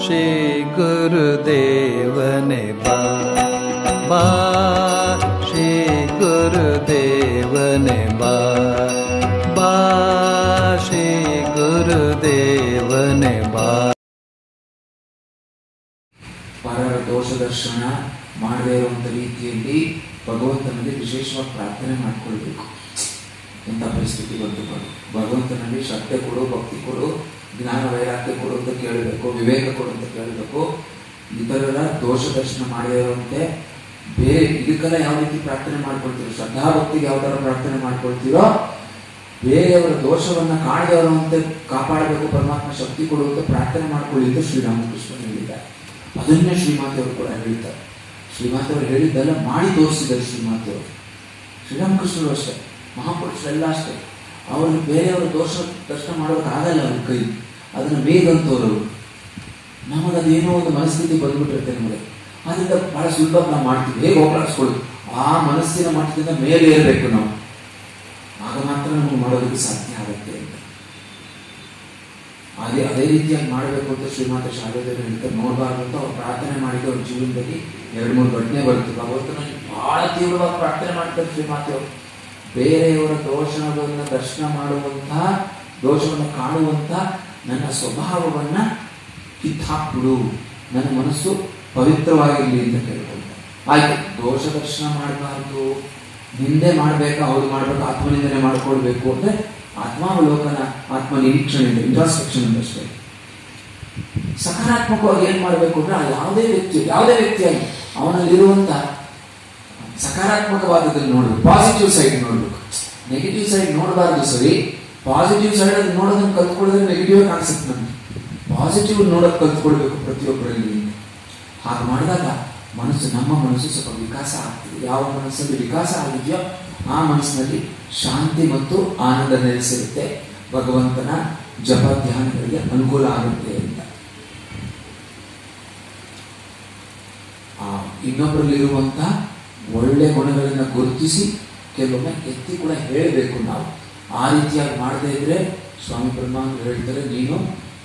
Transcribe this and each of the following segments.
ಶ್ರೀ ಗುರುದೇವನೇ ಬಾ ಬಾ, ಶ್ರೀ ಗುರುದೇವನೇ ಬಾ ಬಾ, ಶ್ರೀ ಗುರುದೇವನೇ ಬಾ. ಪರರ ದೋಷ ದರ್ಶನ ಮಾಡದೇ ಇರುವಂತ ರೀತಿಯಲ್ಲಿ ಭಗವಂತನಲ್ಲಿ ವಿಶೇಷವಾಗಿ ಪ್ರಾರ್ಥನೆ ಮಾಡಿಕೊಳ್ಬೇಕು. ಎಂಥ ಪರಿಸ್ಥಿತಿ ಬಂತು ಭಗವಂತನಲ್ಲಿ ಶ್ರದ್ಧೆ ಕೊಡು, ಭಕ್ತಿ ಕೊಡು, ಜ್ಞಾನ ವೈರಾಗ್ಯ ಕೊಡು ಅಂತ ಕೇಳಬೇಕು, ವಿವೇಕ ಕೊಡು ಅಂತ ಕೇಳಬೇಕು. ಇತರರ ದೋಷ ದರ್ಶನ ಮಾಡದೇ ಇರುವಂತೆ ಬೇರೆ ಇದಕ್ಕೆಲ್ಲ ಯಾವ ರೀತಿ ಪ್ರಾರ್ಥನೆ ಮಾಡ್ಕೊಳ್ತೀರೋ, ಶ್ರದ್ಧಾ ಭಕ್ತಿಗೆ ಯಾವ ತರ ಪ್ರಾರ್ಥನೆ ಮಾಡ್ಕೊಳ್ತೀರೋ, ಬೇರೆಯವರ ದೋಷವನ್ನ ಕಾಣದವರಂತೆ ಕಾಪಾಡಬೇಕು, ಪರಮಾತ್ಮ ಶಕ್ತಿ ಕೊಡುವಂತ ಪ್ರಾರ್ಥನೆ ಮಾಡ್ಕೊಳ್ಳಿ ಅಂತ ಶ್ರೀರಾಮಕೃಷ್ಣ ಹೇಳಿದ್ದಾರೆ. ಅದನ್ನೇ ಶ್ರೀಮಾತೆಯವರು ಕೂಡ ಹೇಳ್ತಾರೆ. ಶ್ರೀಮಾತೆಯವರು ಹೇಳಿದ್ದೆಲ್ಲ ಮಾಡಿ ತೋರಿಸಿದ್ದಾರೆ ಶ್ರೀಮಾತೆಯವರು. ಶ್ರೀರಾಮಕೃಷ್ಣರು ಅಷ್ಟೇ, ಮಹಾಪುರುಷರೆಲ್ಲ ಅಷ್ಟೇ. ಅವ್ರಿಗೆ ಬೇರೆಯವರ ದೋಷ ದರ್ಶನ ಮಾಡೋದಕ್ಕಾಗಲ್ಲ ಅವ್ರ ಕೈ, ಅದನ್ನ ಬೇಗಂತವ್ರು. ನಮಗದೇನೋ ಒಂದು ಮನಸ್ಥಿತಿ ಬಂದ್ಬಿಟ್ಟಿರುತ್ತೆ ನಮಗೆ, ಅದರಿಂದ ಬಹಳ ಸುಲಭ ನಾವು ಮಾಡ್ತೀವಿ. ಹೇಗೆ ಹೋಗ್ಲಾಡಿಸ್ಕೊಳ್ಳೋದು, ಆ ಮನಸ್ಸಿನ ಮಟ್ಟದಿಂದ ಮೇಲೆ ಏರಬೇಕು ನಾವು, ಆಗ ಮಾತ್ರ ನಮಗೆ ಮಾಡೋದಕ್ಕೆ ಸಾಧ್ಯ ಆಗುತ್ತೆ ಅಂತ. ಅದೇ ರೀತಿಯಾಗಿ ಮಾಡಬೇಕು ಅಂತ ಶ್ರೀಮಾತೆ ಶಾರದೇವರು ಹೇಳ್ತಾರೆ. ನೋಡಬಾರ್ದು ಅಂತ ಅವ್ರು ಪ್ರಾರ್ಥನೆ ಮಾಡಿದ್ದು ಅವ್ರ ಜೀವನದಲ್ಲಿ 2-3 ಘಟನೆ ಬರುತ್ತೆ. ಭಗವಂತನಲ್ಲಿ ಬಹಳ ತೀವ್ರವಾಗಿ ಪ್ರಾರ್ಥನೆ ಮಾಡ್ತಾರೆ ಶ್ರೀಮಾತೆಯವರು. ಬೇರೆಯವರ ದೋಷವನ್ನು ದರ್ಶನ ಮಾಡುವಂತಹ, ದೋಷವನ್ನು ಕಾಣುವಂತ ನನ್ನ ಸ್ವಭಾವವನ್ನ ಕಿತ್ತಾಕ್ಬಿಡು, ನನ್ನ ಮನಸ್ಸು ಪವಿತ್ರವಾಗಿರಲಿ ಅಂತ ಕೇಳ್ಕೊಳ್ತಾರೆ. ಆಯ್ತು, ದೋಷ ದರ್ಶನ ಮಾಡಬಾರ್ದು, ನಿಂದೆ ಮಾಡ್ಬೇಕಾ, ಹೌದು ಮಾಡ್ಬೇಕು, ಆತ್ಮನಿಂದನೆ ಮಾಡ್ಕೊಳ್ಬೇಕು ಅಂದ್ರೆ ಆತ್ಮಾವಲೋಕನ, ಆತ್ಮ ನಿರೀಕ್ಷಣೆ, ಇಂಟ್ರಾಸ್ಪೆಕ್ಷನ್ ಅಷ್ಟೇ. ಸಕಾರಾತ್ಮಕವಾಗಿ ಏನ್ ಮಾಡ್ಬೇಕು ಅಂದ್ರೆ ಯಾವುದೇ ವ್ಯಕ್ತಿಯಾಗಿ ಅವನಲ್ಲಿರುವಂತ ಸಕಾರಾತ್ಮಕವಾದದಲ್ಲಿ ನೋಡ್ಬೇಕು, ಪಾಸಿಟಿವ್ ಸೈಡ್ ನೋಡ್ಬೇಕು. ನೆಗೆಟಿವ್ ಸೈಡ್ ನೋಡಬಾರ್ದು. ಸರಿ, ಪಾಸಿಟಿವ್ ಸೈಡ್ ಅದು ನೋಡೋದನ್ನ ಕಲ್ತ್ಕೊಳ್ಳೋದ್ರೆ ನೆಗೆಟಿವ್ ಕಾಣಿಸುತ್ತೆ ನಮ್ಗೆ. ಪಾಸಿಟಿವ್ ನೋಡೋದು ಕಲ್ತ್ಕೊಳ್ಬೇಕು ಪ್ರತಿಯೊಬ್ಬರಲ್ಲಿ. ಹಾಗೆ ಮಾಡಿದಾಗ ನಮ್ಮ ಮನಸ್ಸು ಸ್ವಲ್ಪ ವಿಕಾಸ ಆಗ್ತದೆ. ಯಾವ ಮನಸ್ಸಲ್ಲಿ ವಿಕಾಸ ಆಗಿದೆಯೋ ಆ ಮನಸ್ಸಿನಲ್ಲಿ ಶಾಂತಿ ಮತ್ತು ಆನಂದ ನೆಲೆಸಿರುತ್ತೆ. ಭಗವಂತನ ಜಪ ಧ್ಯಾನಗಳಿಗೆ ಅನುಕೂಲ ಆಗುತ್ತೆ ಅಂತ. ಇನ್ನೊಬ್ಬರಲ್ಲಿರುವಂತ ಒಳ್ಳೆ ಗುಣಗಳನ್ನ ಗುರುತಿಸಿ ಕೆಲವೊಮ್ಮೆ ಎತ್ತಿ ಕೂಡ ಹೇಳಬೇಕು ನಾವು. ಆ ರೀತಿಯಾಗಿ ಮಾಡದೇ ಇದ್ರೆ ಸ್ವಾಮಿ ಬ್ರಹ್ಮಾನಂದರು ಹೇಳ್ತಾರೆ, ನೀನು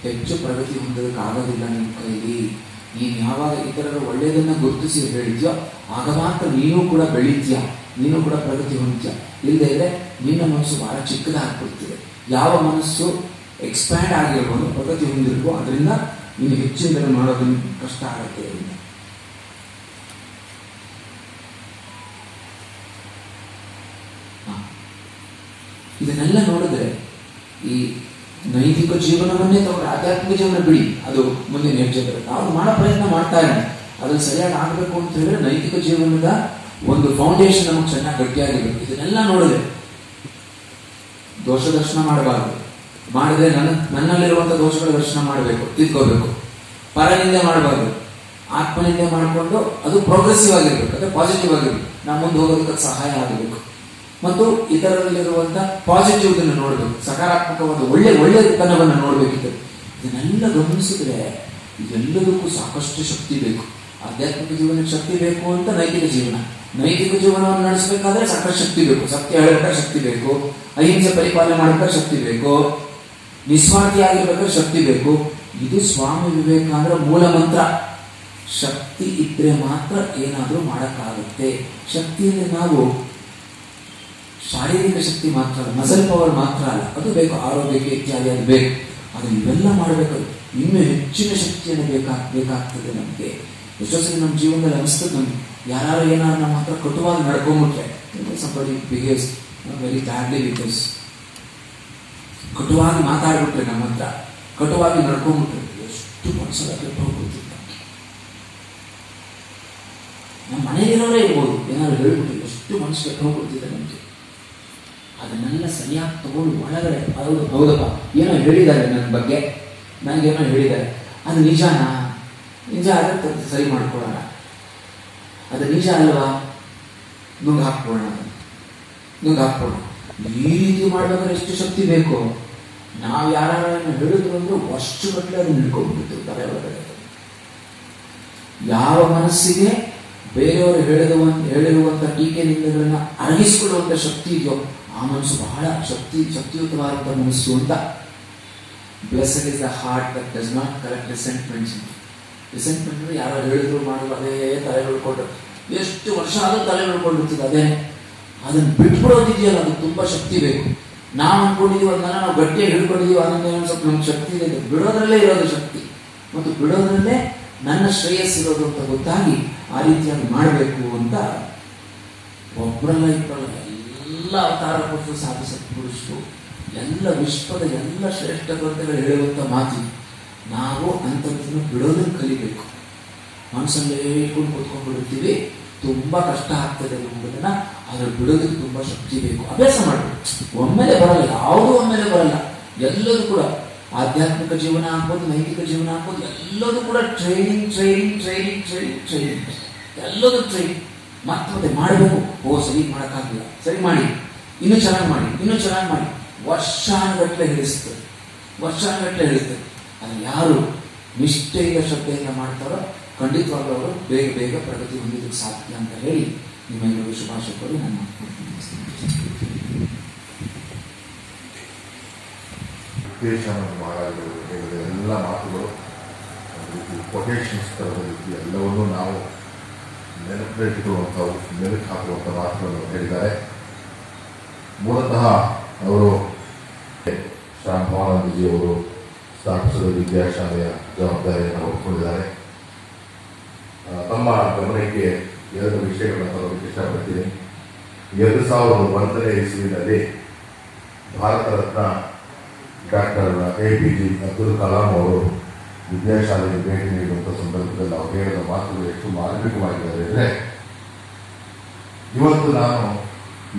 ಹೆಚ್ಚು ಪ್ರಗತಿ ಹೊಂದೋದಕ್ಕಾಗೋದಿಲ್ಲ ನಿನ್ನ ಕೈಲಿ. ನೀನು ಯಾವಾಗ ಇತರರ ಒಳ್ಳೆಯದನ್ನ ಗುರುತಿಸಿ ಹೇಳಿದ್ಯೋ ಆಗ ಮಾತ್ರ ನೀನು ಕೂಡ ಬೆಳೀತೀಯ, ನೀನು ಕೂಡ ಪ್ರಗತಿ ಹೊಂದ್ತೀಯ. ಇಲ್ಲದೆ ಇದ್ರೆ ನಿನ್ನ ಮನಸ್ಸು ಬಹಳ ಚಿಕ್ಕದಾಗ್ಬಿಡ್ತಿದೆ. ಯಾವ ಮನಸ್ಸು ಎಕ್ಸ್ಪ್ಯಾಂಡ್ ಆಗಿರ್ಬೋದು, ಪ್ರಗತಿ ಹೊಂದಿರ್ಬೋದು, ಅದರಿಂದ ನೀನು ಹೆಚ್ಚಿನ ಮಾಡೋದನ್ನ ಕಷ್ಟ ಆಗುತ್ತೆ. ಇದನ್ನೆಲ್ಲ ನೋಡಿದ್ರೆ ಈ ನೈತಿಕ ಜೀವನವನ್ನೇ ತಗೊಂಡು ಆಧ್ಯಾತ್ಮಿಕ ಜೀವನ ಬಿಡಿ, ಅದು ಮುಂದಿನ ಹೆಜ್ಜೆ ಬರುತ್ತೆ. ನಾವು ಮಾಡೋ ಪ್ರಯತ್ನ ಮಾಡ್ತಾ ಇರೋಣ, ಅದನ್ನು ಸರಿಯಾಗಿ ಆಗಬೇಕು ಅಂತ ಹೇಳಿದ್ರೆ ನೈತಿಕ ಜೀವನದ ಒಂದು ಫೌಂಡೇಶನ್ ನಮಗೆ ಚೆನ್ನಾಗಿ ಗಟ್ಟಿಯಾಗಿರ್ಬೇಕು. ಇದನ್ನೆಲ್ಲ ನೋಡಿದ್ರೆ ದೋಷ ದರ್ಶನ ಮಾಡಬಾರ್ದು, ಮಾಡಿದ್ರೆ ನನ್ನಲ್ಲಿರುವಂಥ ದೋಷಗಳ ದರ್ಶನ ಮಾಡಬೇಕು, ತಿದ್ಕೋಬೇಕು. ಪರನಿಂದೆ ಮಾಡಬಾರ್ದು, ಆತ್ಮನಿಂದೆ ಮಾಡಿಕೊಂಡು ಅದು ಪ್ರೋಗ್ರೆಸಿವ್ ಆಗಿರ್ಬೇಕು, ಅಂದ್ರೆ ಪಾಸಿಟಿವ್ ಆಗಿರ್ಬೇಕು, ನಾವು ಮುಂದೆ ಹೋಗೋದಕ್ಕೆ ಸಹಾಯ ಆಗಬೇಕು. ಮತ್ತು ಇತರರಲ್ಲಿರುವಂತ ಪಾಸಿಟಿವ್ ನೋಡಬೇಕು, ಸಕಾರಾತ್ಮಕವಾದ ಒಳ್ಳೆತನವನ್ನು ನೋಡಬೇಕಿತ್ತು. ಇದನ್ನೆಲ್ಲ ಗಮನಿಸಿದ್ರೆ ಇದೆಲ್ಲದಕ್ಕೂ ಸಾಕಷ್ಟು ಶಕ್ತಿ ಬೇಕು. ಆಧ್ಯಾತ್ಮಿಕ ಜೀವನಕ್ಕೆ ಶಕ್ತಿ ಬೇಕು ಅಂತ ನೈತಿಕ ಜೀವನವನ್ನು ನಡೆಸಬೇಕಾದ್ರೆ ಸಾಕಷ್ಟು ಶಕ್ತಿ ಬೇಕು. ಸತ್ಯ ಹೇಳಬೇಕಾದ್ರೆ ಶಕ್ತಿ ಬೇಕು, ಅಹಿಂಸೆ ಪರಿಪಾಲನೆ ಮಾಡಬೇಕಾದ್ರೆ ಶಕ್ತಿ ಬೇಕು, ನಿಸ್ವಾರ್ಥಿಯಾಗಿರ್ಬೇಕಾದ್ರೆ ಶಕ್ತಿ ಬೇಕು. ಇದು ಸ್ವಾಮಿ ವಿವೇಕಾನಂದರ ಮೂಲ ಮಂತ್ರ. ಶಕ್ತಿ ಇದ್ರೆ ಮಾತ್ರ ಏನಾದರೂ ಮಾಡಕ್ಕಾಗುತ್ತೆ. ಶಕ್ತಿ ಅಂದ್ರೆ ನಾವು ಶಾರೀರಿಕ ಶಕ್ತಿ ಮಾತ್ರ ಅಲ್ಲ, ಮಸಲ್ ಪವರ್ ಮಾತ್ರ ಅಲ್ಲ, ಅದು ಬೇಕು, ಆರೋಗ್ಯಕ್ಕೆ ಇತ್ಯಾದಿ ಅದು ಬೇಕು. ಆದರೆ ಇವೆಲ್ಲ ಮಾಡಬೇಕು, ಇನ್ನೂ ಹೆಚ್ಚಿನ ಶಕ್ತಿಯನ್ನು ಬೇಕಾಗ್ತದೆ ನಮಗೆ. ಎಷ್ಟೋ ಸರಿ ನಮ್ಮ ಜೀವನದಲ್ಲಿ ಅನಿಸ್ತದೆ ನಮ್ಗೆ, ಯಾರು ಏನಾದ್ರು ನಮ್ಮ ಹತ್ರ ಕಟುವಾಗಿ ನಡ್ಕೊಂಡ್ಬಿಟ್ರೆ, somebody behaves very badly with us, ಕಟುವಾಗಿ ಮಾತಾಡ್ಬಿಟ್ರೆ, ನಮ್ಮ ಹತ್ರ ಕಟುವಾಗಿ ನಡ್ಕೊಂಡ್ಬಿಟ್ರೆ ಎಷ್ಟು ಮನಸ್ಸಲ್ಲ ಕೆಟ್ಟು ಹೋಗ್ಬಿಡ್ತಿದ್ದ. ನಮ್ಮ ಮನೆಯಲ್ಲಿರೋರೇ ಇರ್ಬೋದು, ಏನಾದ್ರು ಹೇಳ್ಬಿಟ್ರೆ ಎಷ್ಟು ಮನಸ್ಸು ಕೆಟ್ಟು ಹೋಗ್ಬಿಡ್ತಿದೆ ನಮಗೆ. ಅದನ್ನೆಲ್ಲ ಸರಿಯಾಗಿ ತಗೊಂಡು ಒಳಗಡೆ, ಹೌದಪ್ಪ ಏನೋ ಹೇಳಿದ್ದಾರೆ ನನ್ನ ಬಗ್ಗೆ, ನನಗೇನೋ ಹೇಳಿದ್ದಾರೆ, ಅದು ನಿಜನಾ? ನಿಜ ಆದರೆ ಸರಿ ಮಾಡ್ಕೊಳ್ಳೋಣ, ಅದು ನಿಜ ಅಲ್ವಾ, ನುಂಗ್ ಹಾಕ್ಕೊಳ್ಳೋಣ. ಈ ರೀತಿ ಮಾಡ್ಬೇಕಾದ್ರೆ ಎಷ್ಟು ಶಕ್ತಿ ಬೇಕು. ನಾವು ಯಾರನ್ನು ಹೇಳಿದ್ರು ಅಂದ್ರೆ ವರ್ಷಗಟ್ಟಲೆ ಅದನ್ನು ಹಿಡ್ಕೊಂಡ್ಬಿಡ್ತೀವಿ ತಲೆ ಒಳಗಡೆ. ಯಾವ ಮನಸ್ಸಿಗೆ ಬೇರೆಯವರು ಹೇಳಿರುವಂತ ಟೀಕೆ ನಿಂದೆಗಳನ್ನ ಅರಗಿಸಿಕೊಳ್ಳುವಂತ ಶಕ್ತಿ ಇದೆಯೋ ಆ ಮನಸ್ಸು ಬಹಳ ಶಕ್ತಿಯುತವಾದಂಥ ಮನಸ್ಸು ಅಂತ. Blessed is the heart that does not collect resentments. Resentment ಅಂದ್ರೆ ಯಾರೋ ಹೇಳಿದ್ರು ಮಾಡಿದ್ರು ಅದೇ ತಲೆ ಉಳ್ಕೊಂಡು ಎಷ್ಟು ವರ್ಷ ಆದ್ರೂ ತಲೆ ಉಳ್ಕೊಂಡಿರ್ತದೆ ಅದೇ. ಅದನ್ನು ಬಿಟ್ಬಿಡೋದಿದೆಯಲ್ಲ, ಅದು ತುಂಬಾ ಶಕ್ತಿ ಬೇಕು. ನಾವು ಅನ್ಕೊಂಡಿದೀವಿ ಅದನ್ನ ನಾವು ಗಟ್ಟಿಯಾಗಿ ಹಿಡ್ಕೊಂಡಿದೀವಿ, ಅದನ್ನ ಸ್ವಲ್ಪ ನಮ್ಗೆ ಶಕ್ತಿ ಇದೆ. ಬಿಡೋದ್ರಲ್ಲೇ ಇರೋದು ಶಕ್ತಿ, ಮತ್ತು ಬಿಡೋದ್ರಲ್ಲೇ ನನ್ನ ಶ್ರೇಯಸ್ಸಿರೋದು ಅಂತ ಗೊತ್ತಾಗಿ ಆ ರೀತಿಯಾಗಿ ಮಾಡಬೇಕು ಅಂತ ಒಬ್ಬರಲ್ಲ ಇಬ್ಬರಲ್ಲ ಎಲ್ಲ ಅವತಾರ ಕೊಟ್ಟು ಸಾಧಿಸ ಪುರುಷರು, ಎಲ್ಲ ವಿಶ್ವದ ಎಲ್ಲ ಶ್ರೇಷ್ಠ ಗ್ರಂಥಗಳು ಹೇಳುವಂಥ ಮಾತು. ನಾವು ಅಂಥದ್ದನ್ನು ಬಿಡೋದನ್ನು ಕಲಿಬೇಕು. ಮನಸ್ಸಲ್ಲೇ ಇಟ್ಕೊಂಡು ಕೂತ್ಕೊಂಡ್ಬಿಡುತ್ತೀವಿ, ತುಂಬಾ ಕಷ್ಟ ಆಗ್ತದೆ ಎಂಬುದನ್ನ. ಅದ್ರ ಬಿಡೋದಕ್ಕೆ ತುಂಬಾ ಶಕ್ತಿ ಬೇಕು. ಅಭ್ಯಾಸ ಮಾಡಬೇಕು. ಒಮ್ಮೆಲೆ ಬರಲ್ಲ, ಯಾವುದೂ ಒಮ್ಮೆಲೆ ಬರಲ್ಲ. ಎಲ್ಲದೂ ಕೂಡ ಆಧ್ಯಾತ್ಮಿಕ ಜೀವನ ಆಗ್ಬೋದು, ನೈತಿಕ ಜೀವನ ಆಗ್ಬೋದು, ಎಲ್ಲದೂ ಕೂಡ training training training training training, ಎಲ್ಲದೂ ಟ್ರೈನಿಂಗ್. ಮತ್ತೆ ಮಾಡಬೇಕು. ಸರಿ ಮಾಡೋಕ್ಕಾಗಲಿಲ್ಲ, ಸರಿ ಮಾಡಿ, ಇನ್ನೂ ಚೆನ್ನಾಗಿ ಮಾಡಿ, ಇನ್ನೂ ಚೆನ್ನಾಗಿ ಮಾಡಿ. ವರ್ಷಾನುಗಟ್ಟಲೆ ಹಿಡಿಸ್ತದೆ, ವರ್ಷಾನುಗಟ್ಟಲೆ ಹಿಡಿಸ್ತದೆ. ಅದು ಯಾರು ನಿಷ್ಠೆಯಿಂದ ಶ್ರದ್ಧೆಯಿಂದ ಮಾಡ್ತಾರೋ ಖಂಡಿತವಾಗ್ಲೂ ಅವರು ಬೇಗ ಬೇಗ ಪ್ರಗತಿ ಹೊಂದೋದಕ್ಕೆ ಸಾಧ್ಯ ಅಂತ ಹೇಳಿ ನಿಮ್ಮೆಲ್ಲರಿಗೂ ಶುಭಾಶಯಗಳು. ನಾನು ಮಹಾರಾಜರು ಹೇಳಿದ ಎಲ್ಲ ಮಾತುಗಳು ಕೊಟೇಶನ್ಸ್ ಥರದ ರೀತಿ ಎಲ್ಲವನ್ನೂ ನಾವು ನೆನಪಿಟ್ಟುಕೊಳ್ಳುವಂಥವು, ಮೆಲುಕು ಹಾಕುವಂಥ ಮಾತುಗಳನ್ನು ಹೇಳಿದ್ದಾರೆ. ಮೂಲತಃ ಅವರು ಶ್ಯಾಮ್ ಭವಾನಂದಜಿಯವರು ಸ್ಥಾಪಿಸಿದ ವಿದ್ಯಾಶಾಲೆಯ ಜವಾಬ್ದಾರಿಯನ್ನು ಹೊತ್ಕೊಂಡಿದ್ದಾರೆ. ತಮ್ಮ ಗಮನಕ್ಕೆ 2 ವಿಷಯಗಳನ್ನು ತರೋದಕ್ಕೆ ಇಷ್ಟಪಡ್ತೀನಿ. 2001ನೇ ಇಸ್ವಿನಲ್ಲಿ ಭಾರತ ರತ್ನ ಡಾಕ್ಟರ್ APJ ಅಬ್ದುಲ್ ಕಲಾಂ ಅವರು ವಿದ್ಯಾಶಾಲೆಗೆ ಭೇಟಿ ನೀಡುವಂಥ ಸಂದರ್ಭದಲ್ಲಿ ಅವರು ಹೇಳಿದ ಮಾತುಗಳು ಎಷ್ಟು ಮಾರ್ಮಿಕವಾಗಿದ್ದಾರೆ ಅಂದರೆ, ಇವತ್ತು ನಾನು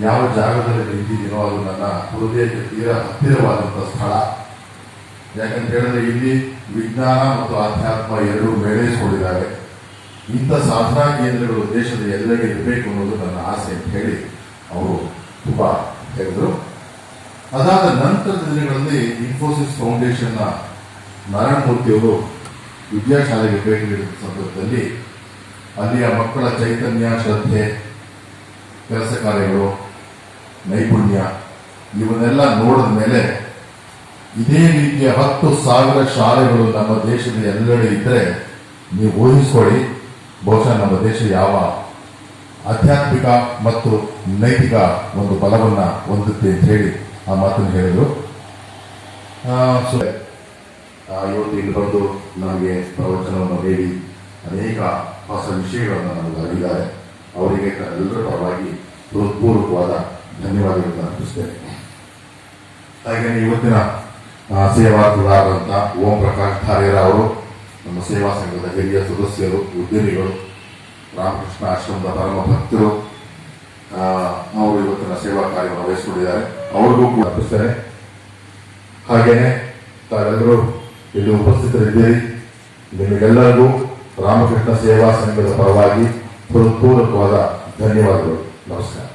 ಯಾವ ಜಾಗದಲ್ಲಿ ನಿಂತಿದ್ದೀನೋ ಅದು ನನ್ನ ಹೃದಯಕ್ಕೆ ತೀರಾ ಹತ್ತಿರವಾದಂಥ ಸ್ಥಳ. ಯಾಕಂತ ಹೇಳಿದ್ರೆ ಇಲ್ಲಿ ವಿಜ್ಞಾನ ಮತ್ತು ಆಧ್ಯಾತ್ಮ ಎರಡೂ ಮೇಳೈಸಿಕೊಂಡಿದ್ದಾರೆ. ಇಂಥ ಸಾಧನಾ ಕೇಂದ್ರಗಳು ದೇಶದ ಎಲ್ಲೆಡೆ ಇರಬೇಕು ಅನ್ನೋದು ನನ್ನ ಆಸೆ ಅಂತ ಹೇಳಿ ಅವರು ತುಂಬ ಹೇಳಿದರು. ಅದಾದ ನಂತರದ ದಿನಗಳಲ್ಲಿ ಇನ್ಫೋಸಿಸ್ ಫೌಂಡೇಶನ್ನ ನಾರಾಯಣ ಮೂರ್ತಿಯವರು ವಿದ್ಯಾಶಾಲೆಗೆ ಭೇಟಿ ನೀಡಿದ ಸಂದರ್ಭದಲ್ಲಿ ಅಲ್ಲಿಯ ಮಕ್ಕಳ ಚೈತನ್ಯ, ಶ್ರದ್ಧೆ, ಕೆಲಸ ಕಾರ್ಯಗಳು, ನೈಪುಣ್ಯ ಇವನ್ನೆಲ್ಲ ನೋಡಿದ ಮೇಲೆ ಇದೇ ರೀತಿಯ 10,000 ಶಾಲೆಗಳು ನಮ್ಮ ದೇಶದ ಎಲ್ಲೆಡೆ ಇದ್ದರೆ ನೀವು ಊಹಿಸ್ಕೊಳ್ಳಿ, ಬಹುಶಃ ನಮ್ಮ ದೇಶ ಯಾವ ಆಧ್ಯಾತ್ಮಿಕ ಮತ್ತು ನೈತಿಕ ಒಂದು ಬಲವನ್ನು ಹೊಂದುತ್ತೆ ಅಂತ ಹೇಳಿ ಆ ಮಾತನ್ನು ಹೇಳಿದರು. ಇವತ್ತು ಇಲ್ಲಿ ಬಂದು ನಮಗೆ ಪ್ರವಚನವನ್ನು ನೀಡಿ ಅನೇಕ ಹೊಸ ವಿಷಯಗಳನ್ನು ನಮಗೆ ಅರಿವಿದ್ದಾರೆ. ಅವರಿಗೆ ಎಲ್ಲರ ಪರವಾಗಿ ಹೃತ್ಪೂರ್ವಕವಾದ ಧನ್ಯವಾದಗಳನ್ನು ಅರ್ಪಿಸ್ತೇನೆ. ಹಾಗೆಯೇ ಇವತ್ತಿನ ಸೇವಾದಾರರಂತ ಓಂ ಪ್ರಕಾಶ್ ಧಾರೇರ ಅವರು, ನಮ್ಮ ಸೇವಾ ಸಂಘದ ಹಿರಿಯ ಸದಸ್ಯರು, ಉದ್ಯಮಿಗಳು, ರಾಮಕೃಷ್ಣ ಆಶ್ರಮದ ಪರಮ ಭಕ್ತರು, ಅವರು ಇವತ್ತಿನ ಸೇವಾ ಕಾರ್ಯವನ್ನು ವಹಿಸಿಕೊಂಡಿದ್ದಾರೆ. ಅವ್ರಿಗೂ ಕೂಡ ಅರ್ಪಿಸ್ತೇನೆ. ಹಾಗೆಯೇ ತಾವೆಲ್ಲರೂ ಇಲ್ಲಿ ಉಪಸ್ಥಿತರಿದ್ದೀರಿ. ನಿಮಗೆಲ್ಲರಿಗೂ ರಾಮಕೃಷ್ಣ ಸೇವಾ ಸಂಘದ ಪರವಾಗಿ ಹೃತ್ಪೂರ್ವಕವಾದ ಧನ್ಯವಾದಗಳು. ನಮಸ್ಕಾರ.